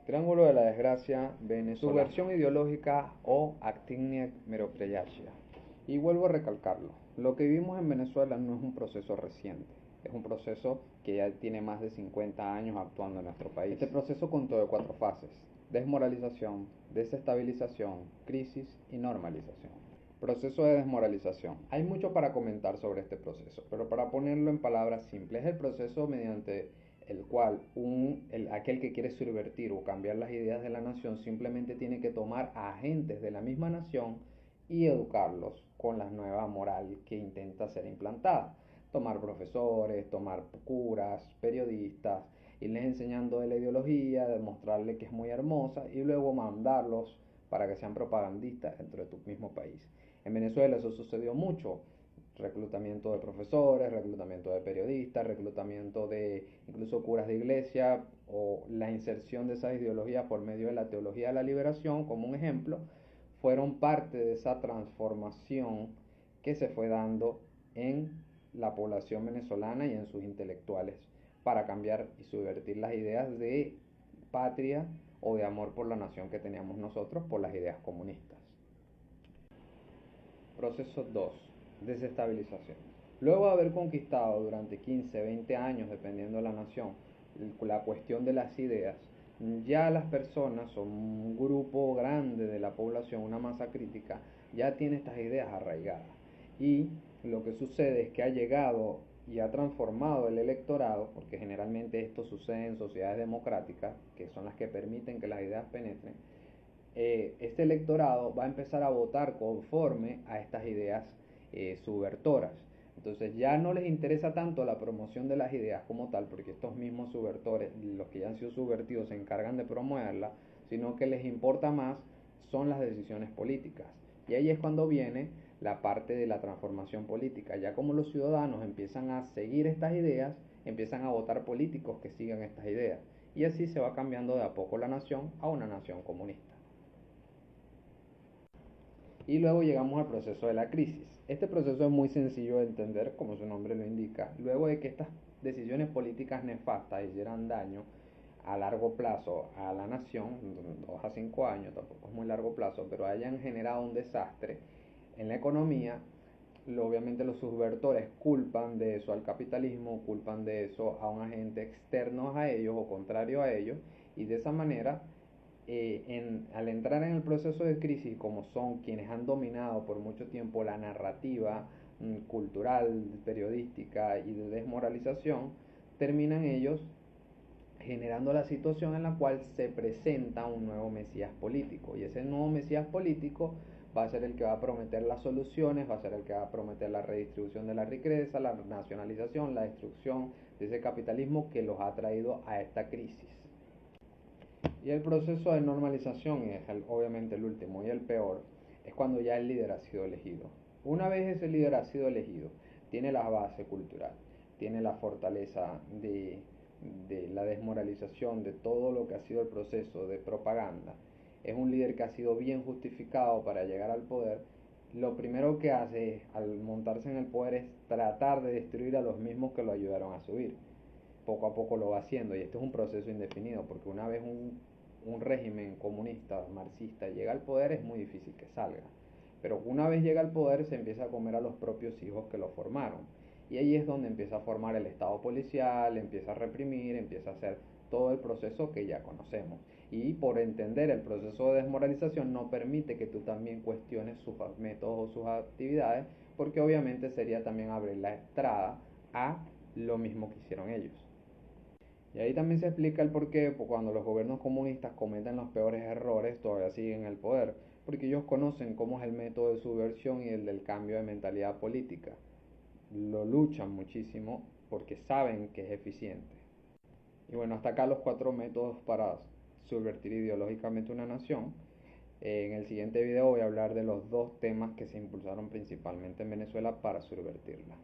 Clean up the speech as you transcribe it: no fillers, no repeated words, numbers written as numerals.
Triángulo de la desgracia, Venezuela, subversión ideológica o actinia meropreyacia. Y vuelvo a recalcarlo, lo que vivimos en Venezuela no es un proceso reciente, es un proceso que ya tiene más de 50 años actuando en nuestro país. Este proceso contó de 4 fases: desmoralización, desestabilización, crisis y normalización. Proceso de desmoralización. Hay mucho para comentar sobre este proceso, pero para ponerlo en palabras simples, es el proceso mediante el cual aquel que quiere subvertir o cambiar las ideas de la nación simplemente tiene que tomar a agentes de la misma nación y educarlos con la nueva moral que intenta ser implantada. Tomar profesores, tomar curas, periodistas, irles enseñando de la ideología, demostrarles que es muy hermosa y luego mandarlos para que sean propagandistas dentro de tu mismo país. En Venezuela eso sucedió mucho: reclutamiento de profesores, reclutamiento de periodistas, reclutamiento de incluso curas de iglesia, o la inserción de esas ideologías por medio de la teología de la liberación, como un ejemplo, fueron parte de esa transformación que se fue dando en la población venezolana y en sus intelectuales para cambiar y subvertir las ideas de patria o de amor por la nación que teníamos nosotros por las ideas comunistas. Proceso 2. Desestabilización. Luego de haber conquistado durante 15, 20 años, dependiendo de la nación, la cuestión de las ideas, ya las personas, son un grupo grande de la población, una masa crítica, ya tiene estas ideas arraigadas. Y lo que sucede es que ha llegado y ha transformado el electorado, porque generalmente esto sucede en sociedades democráticas, que son las que permiten que las ideas penetren. Este electorado va a empezar a votar conforme a estas ideas subvertoras. Entonces ya no les interesa tanto la promoción de las ideas como tal, porque estos mismos subvertores, los que ya han sido subvertidos, se encargan de promoverla, sino que les importa más son las decisiones políticas. Y ahí es cuando viene la parte de la transformación política. Ya como los ciudadanos empiezan a seguir estas ideas, empiezan a votar políticos que sigan estas ideas. Y así se va cambiando de a poco la nación a una nación comunista. Y luego llegamos al proceso de la crisis. Este proceso es muy sencillo de entender, como su nombre lo indica. Luego de que estas decisiones políticas nefastas hicieran daño a largo plazo a la nación, 2 a 5 años, tampoco es muy largo plazo, pero hayan generado un desastre en la economía, obviamente los subvertores culpan de eso al capitalismo, culpan de eso a un agente externo a ellos o contrario a ellos, y de esa manera al entrar en el proceso de crisis, como son quienes han dominado por mucho tiempo la narrativa cultural, periodística y de desmoralización, terminan ellos generando la situación en la cual se presenta un nuevo mesías político, y ese nuevo mesías político va a ser el que va a prometer las soluciones, va a ser el que va a prometer la redistribución de la riqueza, la nacionalización, la destrucción de ese capitalismo que los ha traído a esta crisis. Y el proceso de normalización es obviamente el último y el peor, es cuando ya el líder ha sido elegido. Una vez ese líder ha sido elegido, tiene la base cultural, tiene la fortaleza de la desmoralización de todo lo que ha sido el proceso de propaganda, es un líder que ha sido bien justificado para llegar al poder. Lo primero que hace al montarse en el poder es tratar de destruir a los mismos que lo ayudaron a subir. Poco a poco lo va haciendo, y este es un proceso indefinido, porque una vez un régimen comunista, marxista, llega al poder, es muy difícil que salga. Pero una vez llega al poder, se empieza a comer a los propios hijos que lo formaron. Y ahí es donde empieza a formar el estado policial, empieza a reprimir, empieza a hacer todo el proceso que ya conocemos. Y por entender el proceso de desmoralización no permite que tú también cuestiones sus métodos o sus actividades, porque obviamente sería también abrir la entrada a lo mismo que hicieron ellos. Y ahí también se explica el porqué cuando los gobiernos comunistas cometen los peores errores todavía siguen en el poder, porque ellos conocen cómo es el método de subversión y el del cambio de mentalidad política. Lo luchan muchísimo porque saben que es eficiente. Y bueno, hasta acá los 4 métodos para subvertir ideológicamente una nación. En el siguiente video voy a hablar de los 2 temas que se impulsaron principalmente en Venezuela para subvertirla.